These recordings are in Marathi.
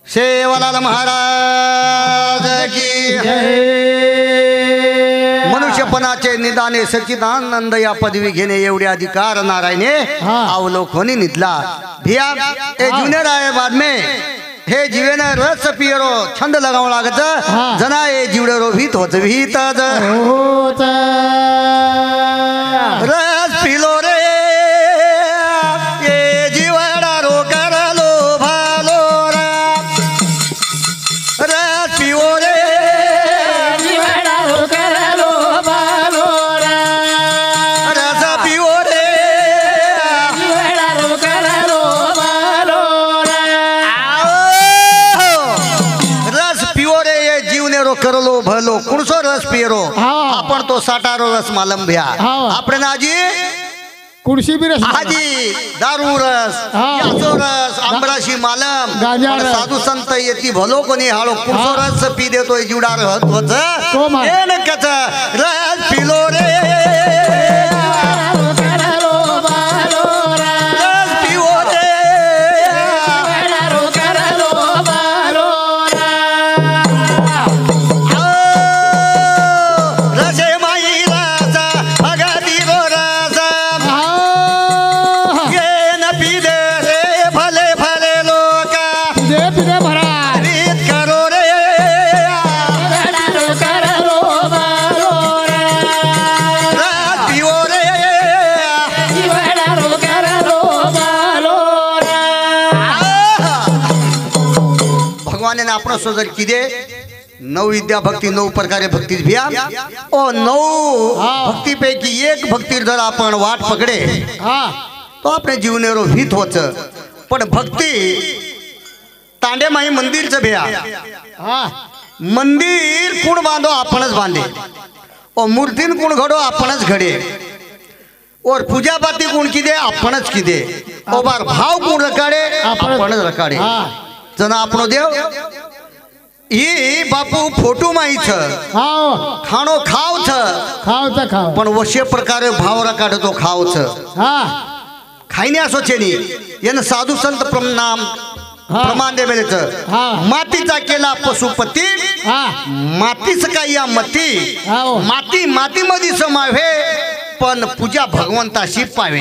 सेवालाल महाराज की मनुष्यपणाचे निदाने सच्चिदानंद या पदवी घेणे एवढे अधिकार नारायणे अवलोकनी निधला भिया ए जुने राय बाद में हे जीवन रस पियरो छंद लगाव लागत जना ए जीवडे रो भीत होत भीत रस पिलो रे ए जीवडा रो करलो भालो रा रस पिओ रे जीवडा रो करलो भालो रा रस पिओ रे जीवडा रो करलो भालो रस पिओ रे ये जीवने रो करलो भलो कुणसो रस पियरो आपण तो साठारो रस मालम भ्या आपण आजी कुणशी बी रस आजी दारू रस याचो रस आंबराशी मालम साधू संत येती भलो कोणी हाळो कुणसो रस पी देतोय जीवडा रहत होत हे नकच रस पिलो रे आपण सोजर किदे नौ विद्या भक्ती नौ प्रकारे भक्ती भिया ओ नौ भक्ती पैकी एक भक्ती जर आपण वाट पकडे तो आपले जीवनेरो हित होच पण भक्ती तांडे माई मंदिरचं भिया मंदिर कोण बांधो आपणच बांधे ओ मूर्तीन कोण घडो आपणच घडे और पूजा पाती कोण किदे आपणच किदे ओ बार भाव कोण रकाडे आपणच रकाडे जना आपणो देव ही बापू फोटो माईच खाणो खाव पण वशे प्रकारे भाव रकाडतो खावच खाईने असो चेनी यानं साधू संत प्रणाम प्रमाण देवेच मातीचा केला पशुपती मातीच काय या मती माती माती मध्ये समावे पण पूजा भगवंताशी पावे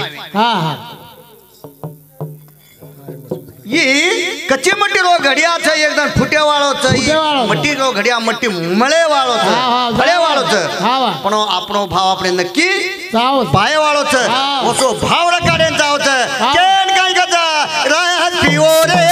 ये कच्चे मट्टी रो घडिया छ एकदम फुटे वाळो छ मट्टी रो घडिया मट्टी मळे वाळो छ फळे वाळो छ पण आपणो भाव आपले नक्की भाय वाळो छ ओसो भाव रकाडे जाव छ केन काय गजा राहत पिओ रे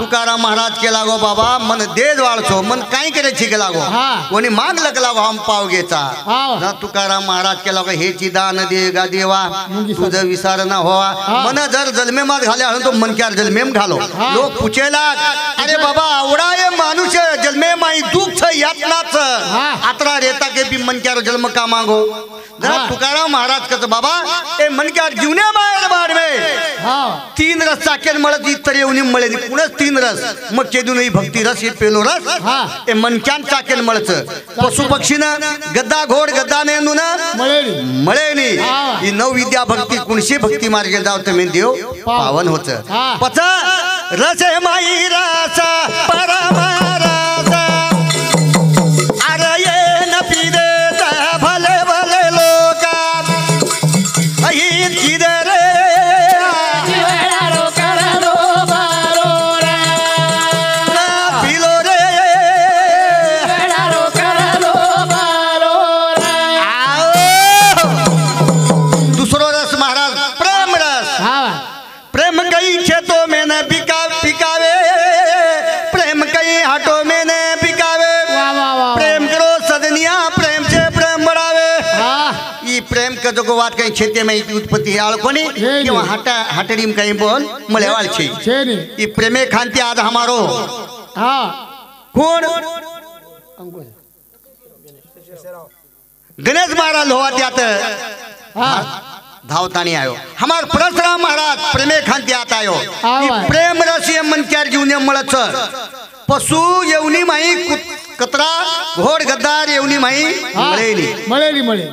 तुकाराम महाराज के लागो बाबा मन देज वाळछो मन काय करे छिक लागो कोणी माग लग लागो हम पाव घेचा ना तुकाराम महाराज के लागो हेची दान देगा देवा तुझ विसार ना होवा मन जर जन्मे मात घाले तो मन क्यार जन्मेम घालो लोक पूछेला अरे बाबा आवडा ये मानुष जन्मे माई दुख छ यातनाच आत्रा रेता के भी मन क्यार जन्म का मांगो जरा तुकाराम महाराज कस बाबा ए मन क्यार जीवने बाहेर बाड में तीन रस चाकेन मळत इतर येऊन मळे कुणच तीन रस मग केदून ही भक्ती रस हे पेलो रस ए मनक्यान चाकेन मळच पशु पक्षीना गद्दा घोड गद्दा नेंदून मळेनी ही नव विद्या भक्ती कुणशी भक्ती मार्गे जाव तुम्ही देव पावन होच पच रस माई रस परम रस अरे ये न पीदे भले भले लोक अहित किदे रे खेतों में न पिकावे प्रेम कई हाटों का जो वात काही छेते में उत्पत्ति आळ कोणी किंवा हाटडीम काही बोल मलेवाल छे ई प्रेमे खांती आज हमारो हां कोण गणेश महाराज होवा त्यात हां धावतानी आयो हमार परशुराम महाराज प्रेमे खांती आता आयो प्रेम रसिय मनक्यार जीवने मळच पशु येवनी माई कतरा घोड गद्दार येवनी माई मळेली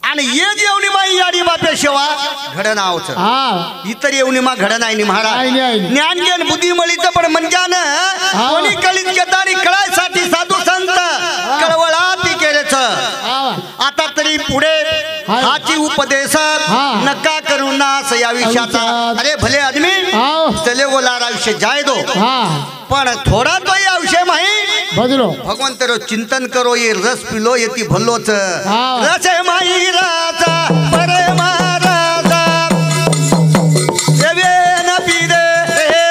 आणि ये जेवणी माई याडी बापे शेवा घडण आवच इतर येवणी मा घडण आहे महाराज ज्ञान ज्ञान बुद्धी मळीचं पण मनजान कोणी कळीत घेतानी कळायसाठी साधू संत कळवळाती केलेच आता तरी पुढे हाची उपदेश नका करू नास या विषयाचा अरे भले आदमी चले बोला आयुष्य जाय दो पण थोडा तो या विषय माही बदलो भगवंत रो चिंतन करो ये रस पिलो येती भल्लोच रस माई राजा परे महाराजा देवे न पीरे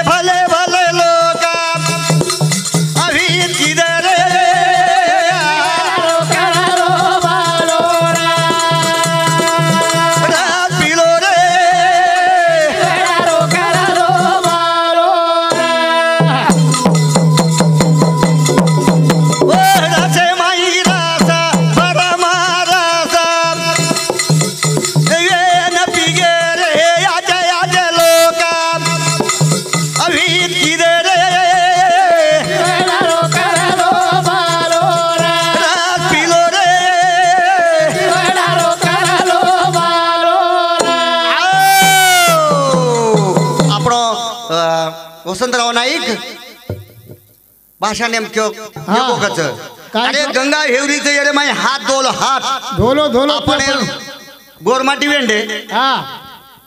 भले भले लोक अभी किधर वसंतराव नाईक भाषा नेमक्यो योगच अरे गंगा हेवरीचे येरे माय हात धोलो आपण गोरमाटी वेंडे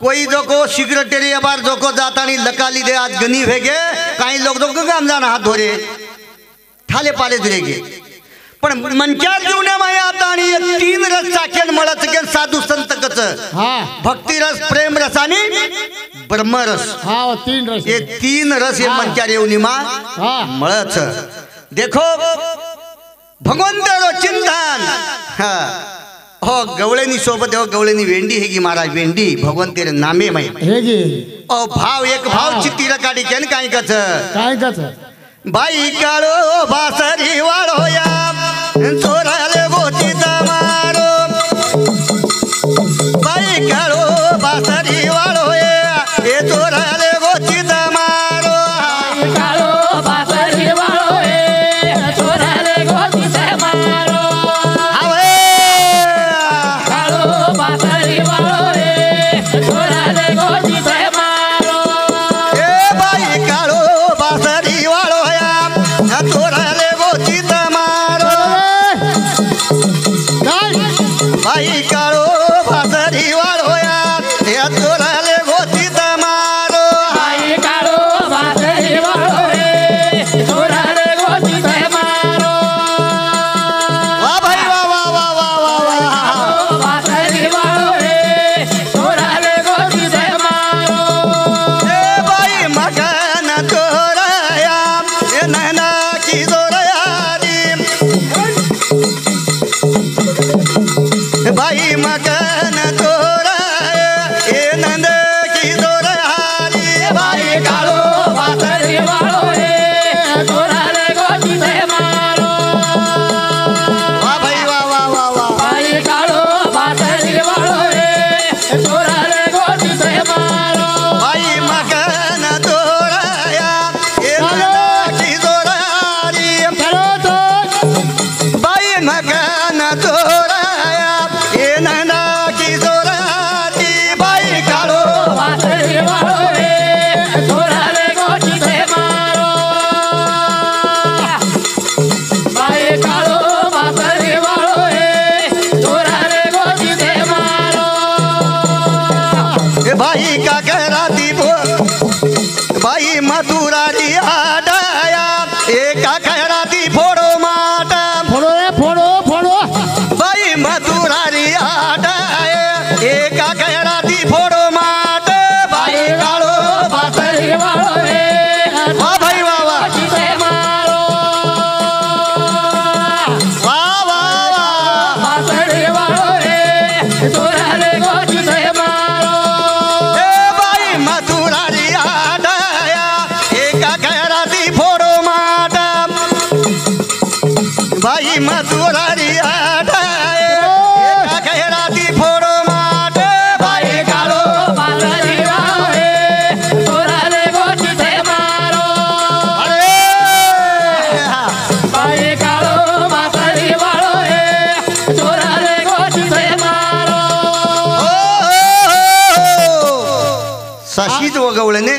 कोई जो को सिक्रेटरी बार जो को जातानी लकाली दे आज गनी भेगे काही लोग जो काम जाना हात धोरे थाले पाले धरेगे पण मनक्यार जीवने माया आता आणि तीन रस चाकेन मळच के साधू संत कच भक्ती रस प्रेम रस आणि ब्रह्म रस तीन रस ये तीन रस ये मनक्यार येऊनी मा मळच देखो भगवंत रो चिंतन हो गवळेनी सोबत हो गवळेनी वेंडी हेगी महाराज वेंडी भगवंत तेरे नामे मै हेगी ओ भाव एक भाव चित्तीला काढी केन काय कच बाई काळो बासरी वाळोया चोराले गोची मारो बाई काळो बासरी वाळोया हे चोराले गोची मारो बाई काळो बासरी वाळोया चोराले गोची मारो हवे काळो बासरी वाळोया चोराले गोची मारो ए बाई काळो बासरी वाळोया चोराले गोची मारो बाई काळो बासरी वाळोया या चोराले गोची मारो बाई काळो बासरी वाळोया चोराले गोची मारो वा भाई वा वा वा वा वा वा बासरी वाळोया चोराले गोची मारो ए बाई मगन चोराया ए नैना की बाई मगन चोराया ए नंद की दोरारी बाई काळो बासरी वाळोया चोराले गोची मारो वा भाई वा वा वा वा बाई काळो बासरी वाळोया चोराले गोची मारो बाई मगन चोराया ए नंद की दोरारी बाई मगन चोराया ए नंदा की जोराती बाई काळो बासरी वाळोया चोराले गोची मारो बाई काळो बासरी वाळोया चोराले गोची मारो ए बाई का कराती बाई मथुरारी आडाया ए का कराती फोडो माटा फोडो फोडो फोडो बाई मधुरारी आठाए राती फोडो माट बाई काळो माधुरारी वाळे चोराले गोटी ते मारो अरे बाई काळो माधुरारी वाळे चोराले गोटी ते मारो साशीज वगवळने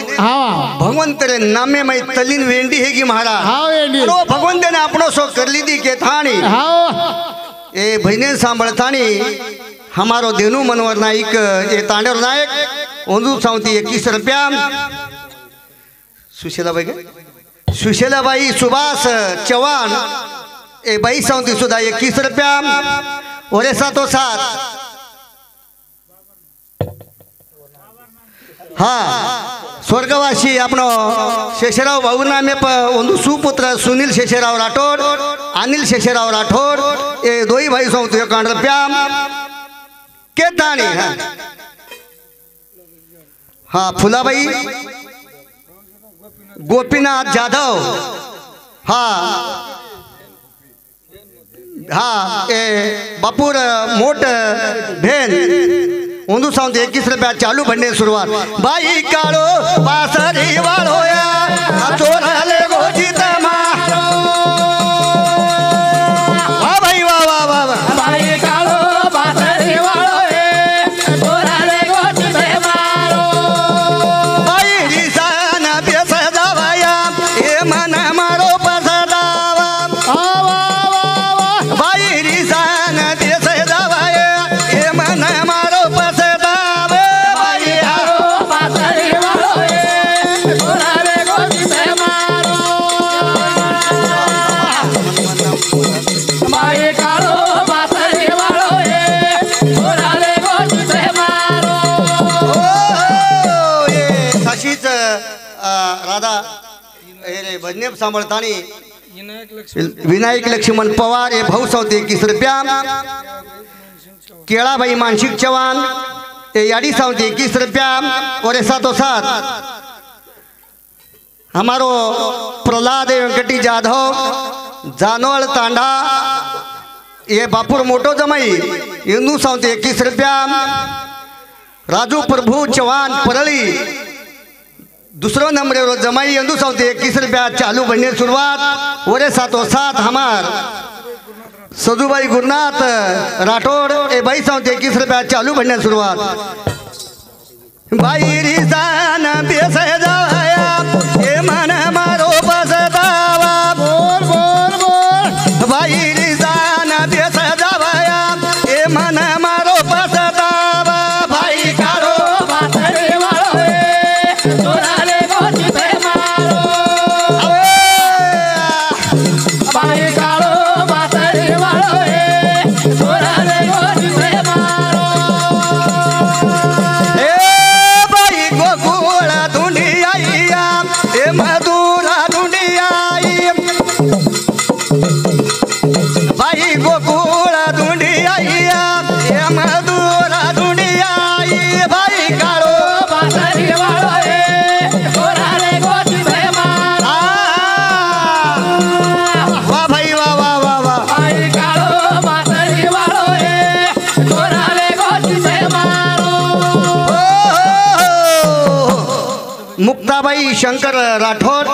भगवंतरे नामे मै तलीन वेंडी है की महाराज भगवंत ने अपनो सो कर ली दी के थानी ए भजने सांभळतानी हमारो देनू मनोहर नाईक ए तांडेर नायक ओंदू सावती 21 रुपया सुशीलाबाई सुभाष चव्हाण ए बाई सावती सुद्धा 21 रुपया ओरे सातो सात हाँ स्वर्गवासी अपनो शेषराव भाऊनामे ಒಂದು सुपुत्र सुनील शेषराव राठोड अनिल शेषराव राठोड ए दोई भाई सौत 1 रुपया के ताणी हाँ फुलाबाई गोपीनाथ जाधव हाँ हाँ ए बापूर मोट भेन ओंदू सावंत 21 रुपया चालू भरने सुरुवात बाई काळो पासरी वाळोया चोराले गोजी मारो वा बाई वा वा वा बाई काळो पासरी वाळोया चोराले गोजी मारो बाई रिसान बेस जावाया ए मन मारो पसदावा बाई रिसान बेस जावाया ए मन मारो राधा भजने सांभळतानी विनायक लक्ष्मण पवार ए भाऊ सावते 21 रुपया केळाबाई मानसिक चव्हाण ए याडी सावते 21 रुपया और सातो सात हमारो प्रहलाद वेंकटी जाधव जानोळ तांडा ये बापूर मोटो जमाई इंदू सावते 21 रुपया राजू प्रभु चव्हाण परळी दूसरो नंबर जमाई इंदू सावते 21 रुपया चालू बनने शुरुआत ओरे सातो सात हमार सदुबाई गुरुनाथ राठोड ए बाई सावते 21 रुपया चालू बनने शुरुआत बाई रिसान बेस जाया ए मन मारो बसदावा बोल बोल बोल बाई रिसान बेस जाया ए मन मारो बसदावा बाई काळो बासरी वाळोए चोराले गोटी ते मारो बाई काळो बासरी वाळोए चोराले गोटी ते मारो ए बाई गोकुळ धुंडी आईया ए मधुरा धुंडी आई बाई गोकुळ धुंडी आईया ए मधुरा धुंडी आई बाई काळो बासरी वाळोए चोराले गोटी ते मारो वा भाई वा वा वा वा बाई काळो बासरी वाळोए चोराले गोटी ते मारो मुक्ताबाई शंकर राठोड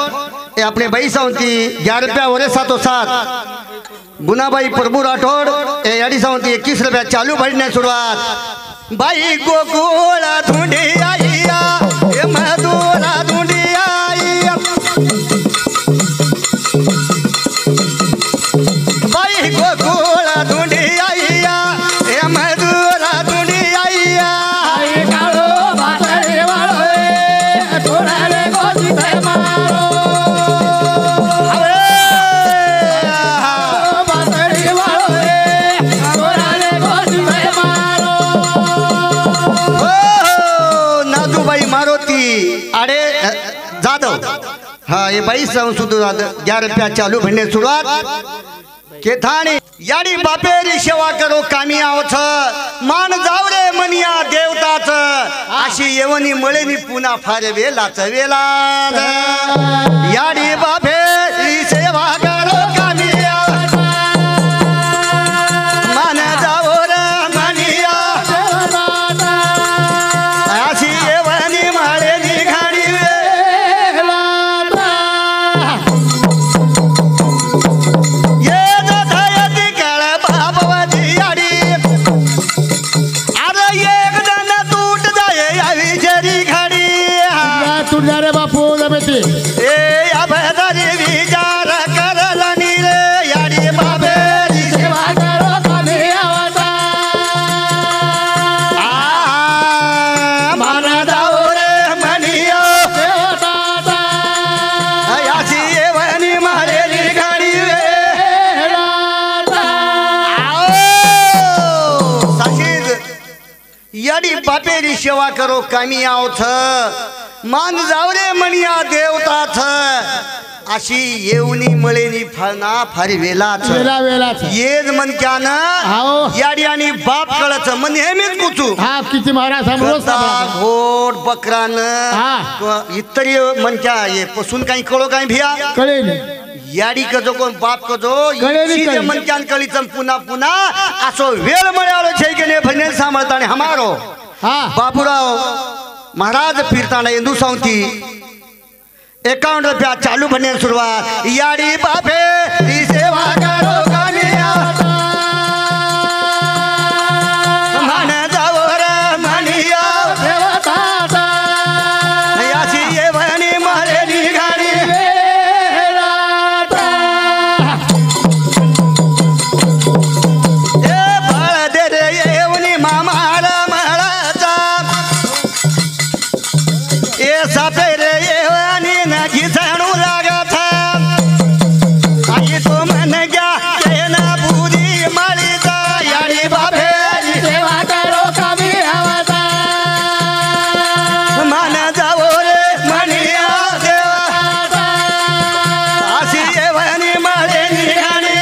ये अपने बाई सावंती 11 रुपया और सातो सात गुनाबाई प्रभु राठोड ए याडी सावंती 21 रुपया चालू भरने शुरुआत बाई गोकुळ धुंडी आईया ए मधुरा धुंडी आईया बाई गोकुळ धुंडी आईया ए मधुरा धुंडी आईया बाई काळो बासरी वाळोए चोराले गोटी ते मारो बासरी वाळोए चोराले गोटी ते मारो नादूबाई मारुती अरे जाधव हाँ ये बाई संसद 11 रुपया चालू भरने शुरुआत के थाने याडी बापेरी सेवा करो कामी आवछ मान जावरे मनिया देवताच अशी येवनी मळेनी पुन्हा फारे वेलाच वेला याडी बापेरी सेवा करो कामी आवछ याडी बापेरी सेवा करो कामी आवथ मान जावरे मनिया देवताथ अशी येऊनी मळेनी फळना फारी वेलाच येज मनक्यान याडी आणि बाप कळच मन नेहमीच कुचू किती महाराज घोट बकरान इतरी मनक्या ये पसून काही कळो काही भिया कळे याडी कजो कोण बाप कजो मनक्यान कळीच पुन्हा पुन्हा असो वेळ मळ्यालो छे गेले भने सांभाळताने हमारो बापूराव महाराज फिरताना इंदू सांगती 51 रुपया चालू बने सुरुवात याडी बापे री सेवा करो कानिया मन जावर मनिया देवता याची ये भनी मारे नी गाडी ए बाळ दे रे येवनी मामाला महाराजा ए सापे रे घिसणू लागत आई तो मन गया केना बुधी माळीचा याडी बापे सेवा करो कमी हवता मन जावो रे मनिया देवा अशी येवनी माळे निघाणी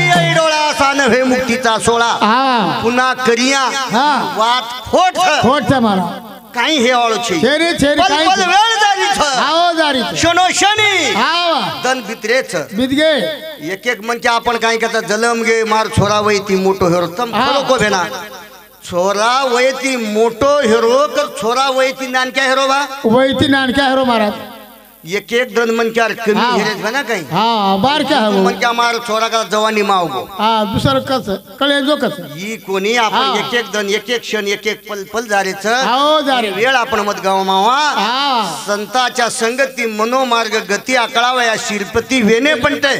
ये डोळा सानवे मुक्तीचा सोळा पुन्हा करिया वात खोट मारा काही हे आळो छे छेरी छेरी काही पल वेळ जारी छ आओ जारी शनो शनी आओ दन बितरेच बिदगे एक एक मन के आपण काही कथा जलम गे मार छोरा वैती मोटो हेरो तम खरो को भेना छोरा वैती मोटो हेरो क छोरा वैती नानक्या हेरो बा वैती नानक्या हेरो महाराज एक एक दन मन क्या कमी हेरेज बना काही बार क्या है मन क्या मार छोरा का जवानी मावगो दुसर कस कळे जो कस ही कोणी आपण एक एक दन एक एक क्षण एक एक पल पल जारेच वेळ आपण मत गाव मावा संताच्या संगती मनोमार्ग गती आकळावया शिरपती वेने पंटे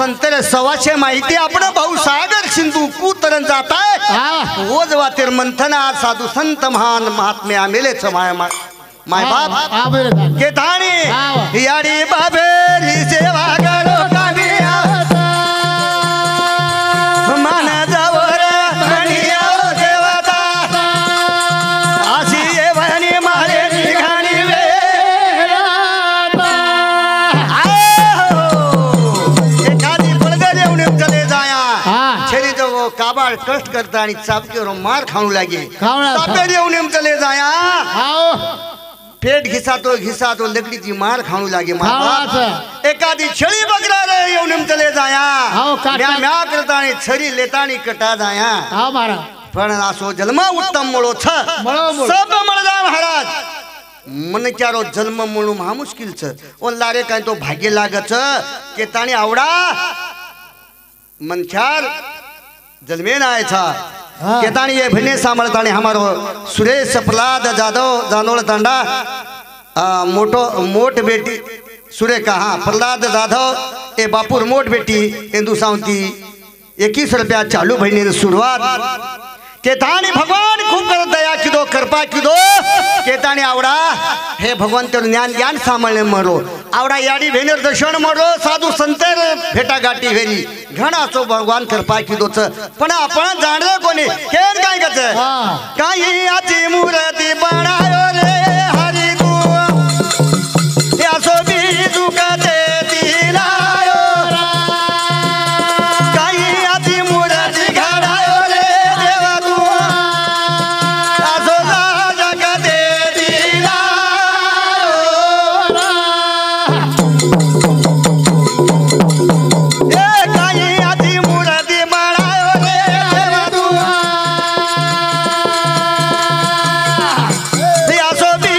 संतर सवाशे माहिती आपण भाऊ सागर सिंधू कुतरन जाताय रोज वातेर मंथना साधू संत महान महात्मे आमेले माय माय बाप के धाणी याडी बाबेरी सेवा करो कामी मन जावर मनिया देवता अशी ये भनी मारे निघाणी एखादी पडदे येऊन चले जाया छेरी तो वो काबाड कष्ट करता आणि चापकेवर मार खाऊ लागे चापेर येऊन चले जाया पेट घिसातो लकड़ीची मार खाणू लागे एखादी छळी बकरा रे येऊन चले जाया म्या करतानी छरी लेतानी कटा जाया पण असो जन्म उत्तम मळो छ सब मळजा महाराज मन चारो जन्म म्हणू महा मुश्किल छ ओ लारे काय तो भाग्य लागच के ताणी आवडा मनचार जन्मे नाय था केतानी ये भने सांभाळतानी हमारो सुरेश प्रहलाद जाधव जानोळ तांडा मोट बेटी सुरे कहा प्रहलाद जाधव ए बापूर मोट बेटी इंदू सांगती 21 रुपया चालू भईने सुरुवात केतानी भगवान खूप कर दया किदो कृपा किदो केतानी आवडा हे भगवान तर ज्ञान सांभाळणे मरो आवडा याडी भेनेर दर्शन मरो साधू संतर भेटा गाठी भेरी घणा सो भगवान कृपा किदोच पण आपण जाणले कोणी केन काय गच काही आची मूर्ती बनायो रे हरी तू या सो बी दुकाते दिलायो काही आची मूर्ती घडायो रे देवा तू असो जगते दिलायो ए काही आची मूर्ती बनायो रे देवा तू या सो बी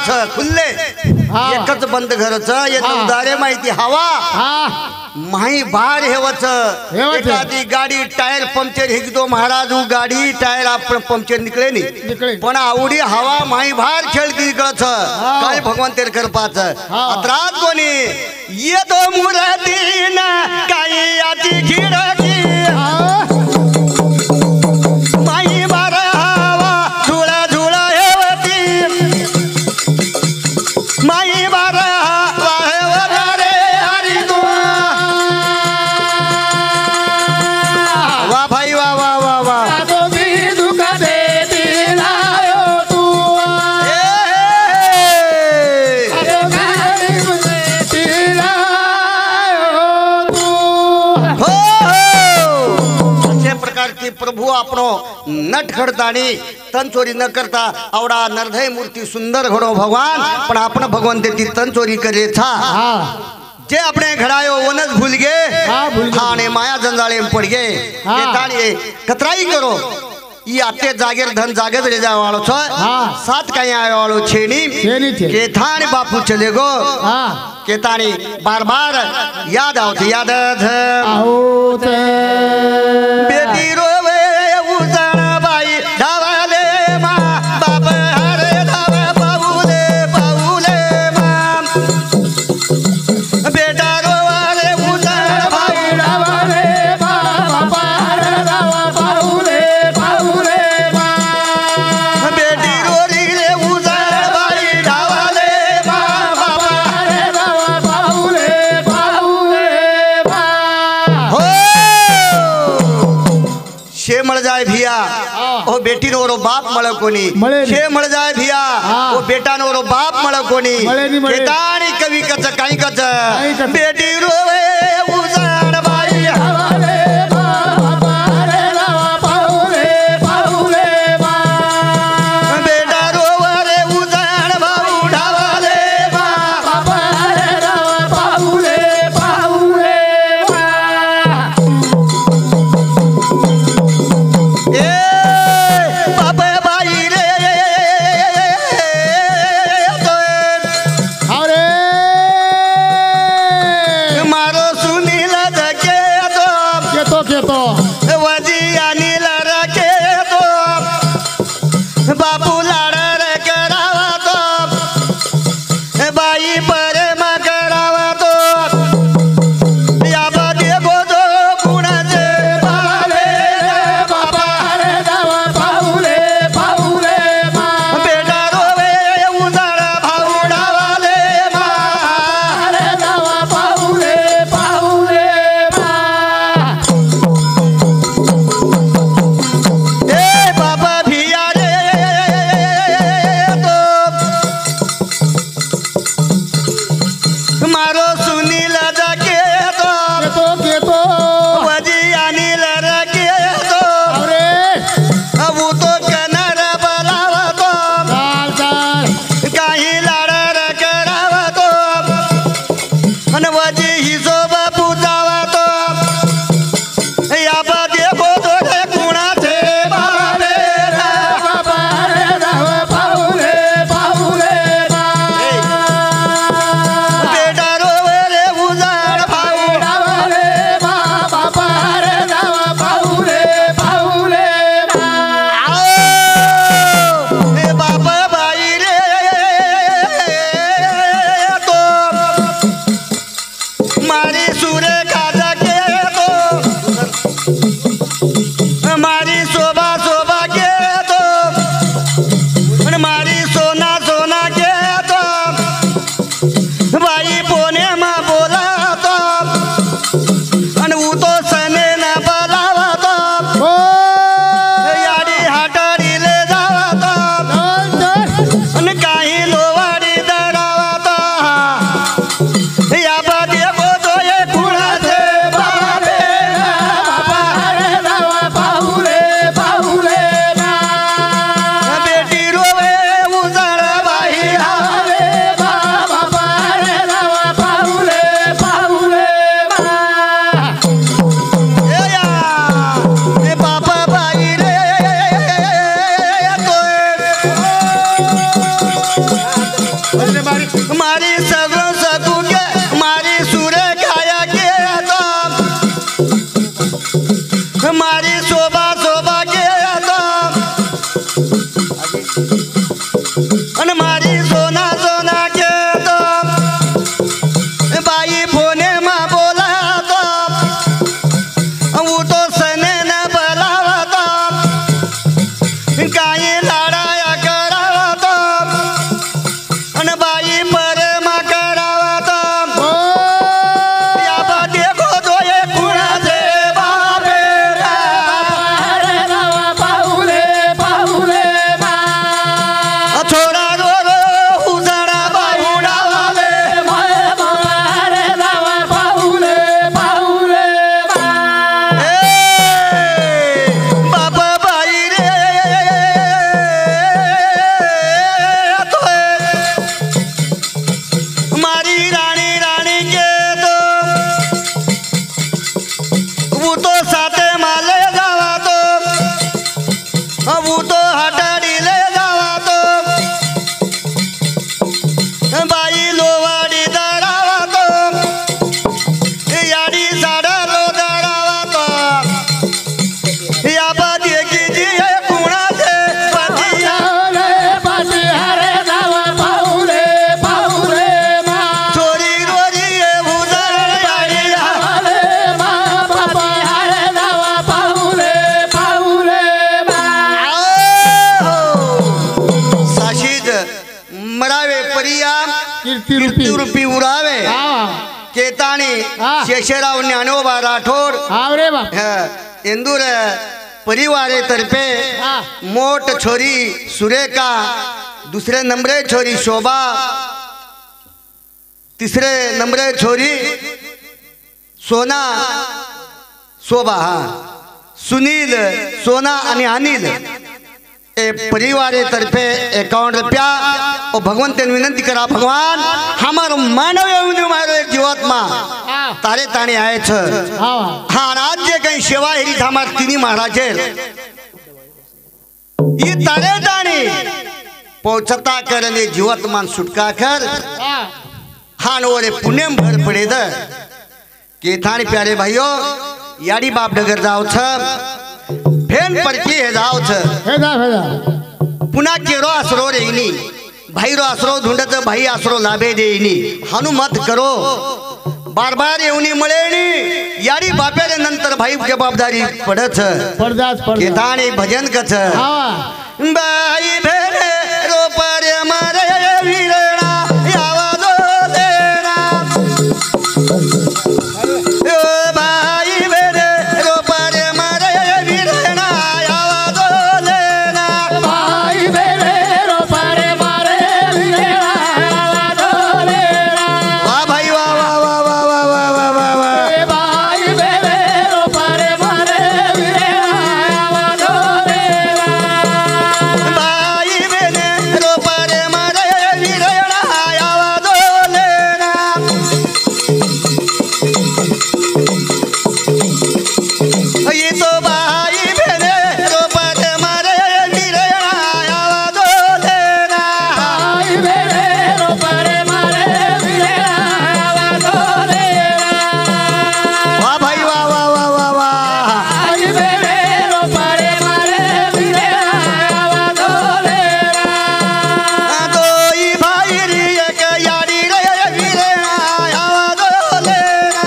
घराचं खुल्ले एकच बंद घराचं ये नवदारे माहिती हवा माही बार हेवच एखादी गाडी टायर पंक्चर एक दो महाराज गाडी टायर आपण पंक्चर निकले नाही पण आवडी हवा माही बाहेर खेळती निकळच काय भगवान तेर करपाच अत्रात कोणी येतो मुरादीन काही आती खिडकी माही बार हवा झुळा झुळा हेवती माही बार प्रभु आपणो नट खडतानी तन चोरी न करता आवडा नरधय मूर्ति सुंदर घडो भगवान पण आपण भगवान ती तन चोरी करे था जे अपने घड़ायो वनस भूल गए ठाणे माया जंजाळे पड़ गए ताणी कतराई करो ई आते जागेर धन जागे ले जा वालो छ सात काई आयो वालो छेनी के थाने बापू चले गो के ताणी बार बार याद आवती याद आवते बेटी रोवे उजण बाई धावाले मा बाप हरे धावे पाऊले पाऊले मा बेटा रोवाले उजण बाई धावाले मा बाप हरे धावा पाऊले पाऊले मा बेटी रोरीले उजण बाई धावाले मा बाप हरे धावा पाऊले पाऊले मा हो शे मळ जाय भिया ओ बेटी नो बाप मळ कोणी शे मळ जाय भिया ओ बेटा नो बाप मळ कोणी केताणी कवी कच काही कच बेटी रोवे उजण बाई हवाले बाप हरे धावा पाऊले पाऊले मा बेटा रोवरे उजण भाऊ ढावाले बाप हरे धावा पाऊले पाऊले बापू लाडर करावा तो बाई परे करावा तो या बादी गोदो कुणाचे पाले बाबा हरे धावा पाऊले पाऊले मा बेटा रोवे उजळ भाऊ डावाले मा हरे धावा पाऊले पाऊले मा ए बाबा भिया मारो सुनील जाके तो वजी अनिल रखे तो अब तो कनर बलावा तो काही लाडर करावा तो अन वजी हिशोब पूजावा तो या बादे बोधो कुणाचे बाबे बाबा हरे धावा पाऊले पाऊले बाई परमा करावा तो या बा देखो तो ये कुणाचे बाबे अरे रावा पाहुले पाहुले बा छोरा रो रो उजाडा बाहुडा वाले अरे रावा पाहुले पाहुले बा बाबा बाई रे मारी रानी रानी के तो वो तो साथे माले जावा तो वो तो हटाडी ले जावा तो बाई लोवाडी दरावा तो याडी साडा लो दरावा तो या बादी की जी कुणाचे पातिया पाटी अरे रावा पाहुले पाहुले बा चोरी रोरी उजाड याडीला बाबा अरे रावा पाहुले पाहुले बा साशीद मरावे परिया कीर्ती रूपी उरावे केताणी शेषराव ज्ञानोबा राठोड रे बाप इंदूर परिवारे तर्फे मोठ छोरी सुरेखा दुसरे नंबरे छोरी शोभा तिसरे नंबरे छोरी सोना शोभा सुनील सोना आणि अनिल ए परिवारे तर्फे 51 रुपया और भगवंत ने विनंती करा भगवान हमारो मानव मारो जीवात्मा तारे ताणे आए छ हाँ राज्य कहीं सेवा हेरी हमार तिनी महाराजे ये तारे ताणे पोचता करने जीवात्मान सुटका कर हाँ ओरे पुण्यम भर पड़े द के थाने प्यारे भाइयों याडी बाप नगर जाओ छ फेन पर की है जाओ छ पुन्हा केरो आसरो रेनी भाई रो आसरो ढूंढत भाई आसरो लाभे देईनी हनुमत करो बार बार येऊनी मळेनी याडी बापेरे नंतर भाई जबाबदारी पडत के थाने भजन कछ बाई भेरे रो पर मारे वीरणा यावा दो देना ओ बाई भेरे रो पर मारे वीरणा यावा दो देना भाई बेरे रो पारे मारे आवा डोले वाह भाई वाह वाह वाह वाह वाह वाह वाह वाह वाह भाई बेरे रो पारे मारे आवा डोले बाई बेने रो पारे मारे वीरणा यावा दो लेना ये तो बाई बेने रो पारे मारे वीरणा यावा दो लेना भाई बेरे रो पारे मारे आवा डोले वाह भाई वाह वाह वाह वाह वाह भाई बेरे रो पारे मारे आवा डोले दोई भाई री एक याडी रे वीरणा यावा दो लेना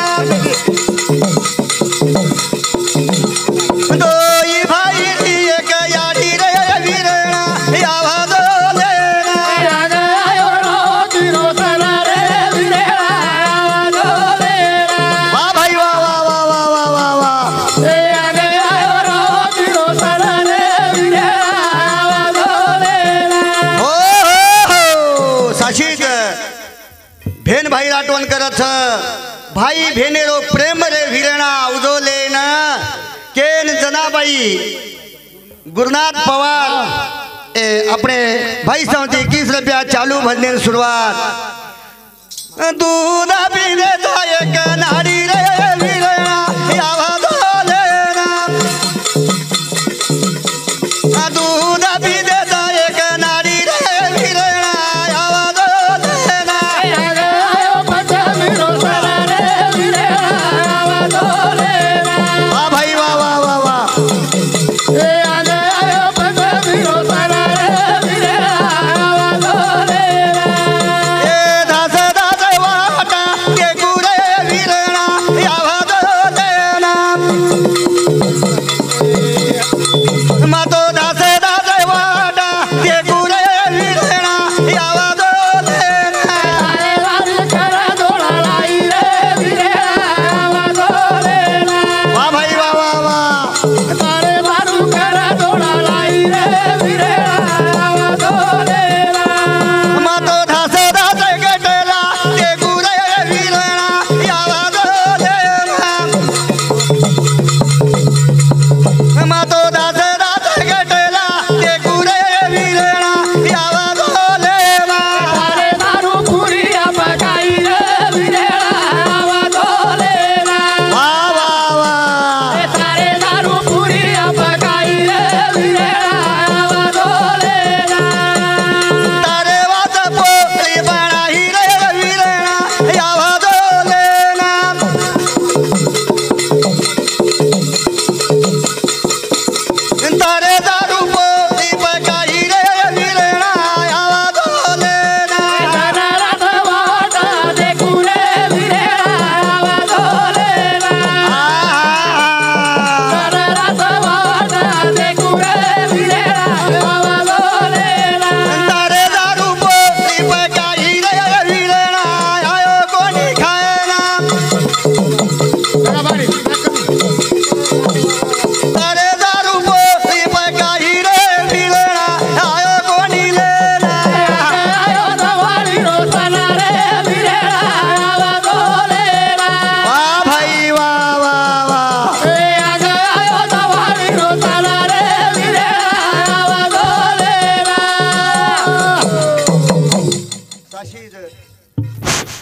दोई भाई री एक याडी रे वीरणा यावा दो लेना आयो रो दिनो सरा रे आवा डोले वाह भाई वाह वाह वाह वाह वाह वाह वाह ए आगे आयो रो दिनो सरा रे आवा डोले हो साशीद भेन भाई राठवण करत भाई भेनेरो प्रेम रे वीरणा उजोले न केन जनाबाई गुरुनाथ पवार ए अपने भाई सावती 21 रुपया चालू भजने की शुरुआत दूध पीने तो एक नारी रे वीरणा यावा दो लेना दूध पीने तो एक नारी रे वीरणा यावा दो लेना आगे आयो पचा मिरो सरा रे आवा डोले वाह भाई वाह वाह वाह वाह ए आगे आयो पचा मिरो सरा रे आवा डोले ए दास दास वाटा के गुरे वीरणा यावा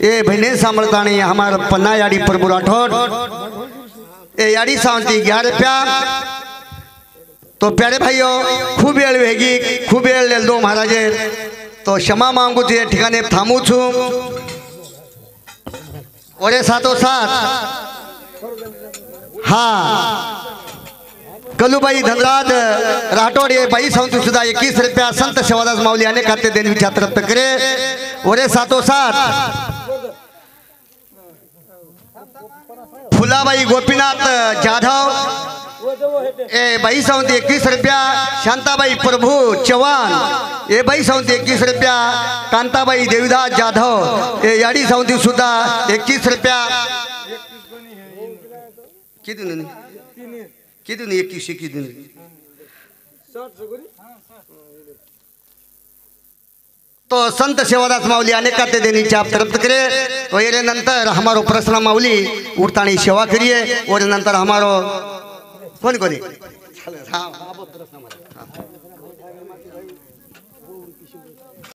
ए बहने सांभळतानी हमार पन्ना याडी प्रभु राठौड़ ए याडी सांगती 11 रुपया तो प्यारे भाइयों खूब वेळ वेगी खूब वेळ लेल दो महाराजे तो क्षमा मांगू ते ठिकाणी थांबू छु ओरे साथ हाँ कलुबाई धनराज राठौड़ ये बाई सांगती सुद्धा 21 रुपया संत सेवादास माऊली अनेक खाते देन विचार तृप्त करे ओरे साथ फुलाबाई गोपीनाथ जाधव ए बाई सांगती 21 रुपया शांताबाई प्रभु चव्हाण ए बाई सांगती 21 रुपया कांताबाई देवीदास जाधव ए याडी सांगती सुद्धा 21 रुपया किती 21 किती तो संत सेवादास माऊली अनेक खाते देनी चाप तृप्त करे तो ये नंतर हमारो प्रश्न माऊली उठतानी सेवा करिए और नंतर हमारो कोणी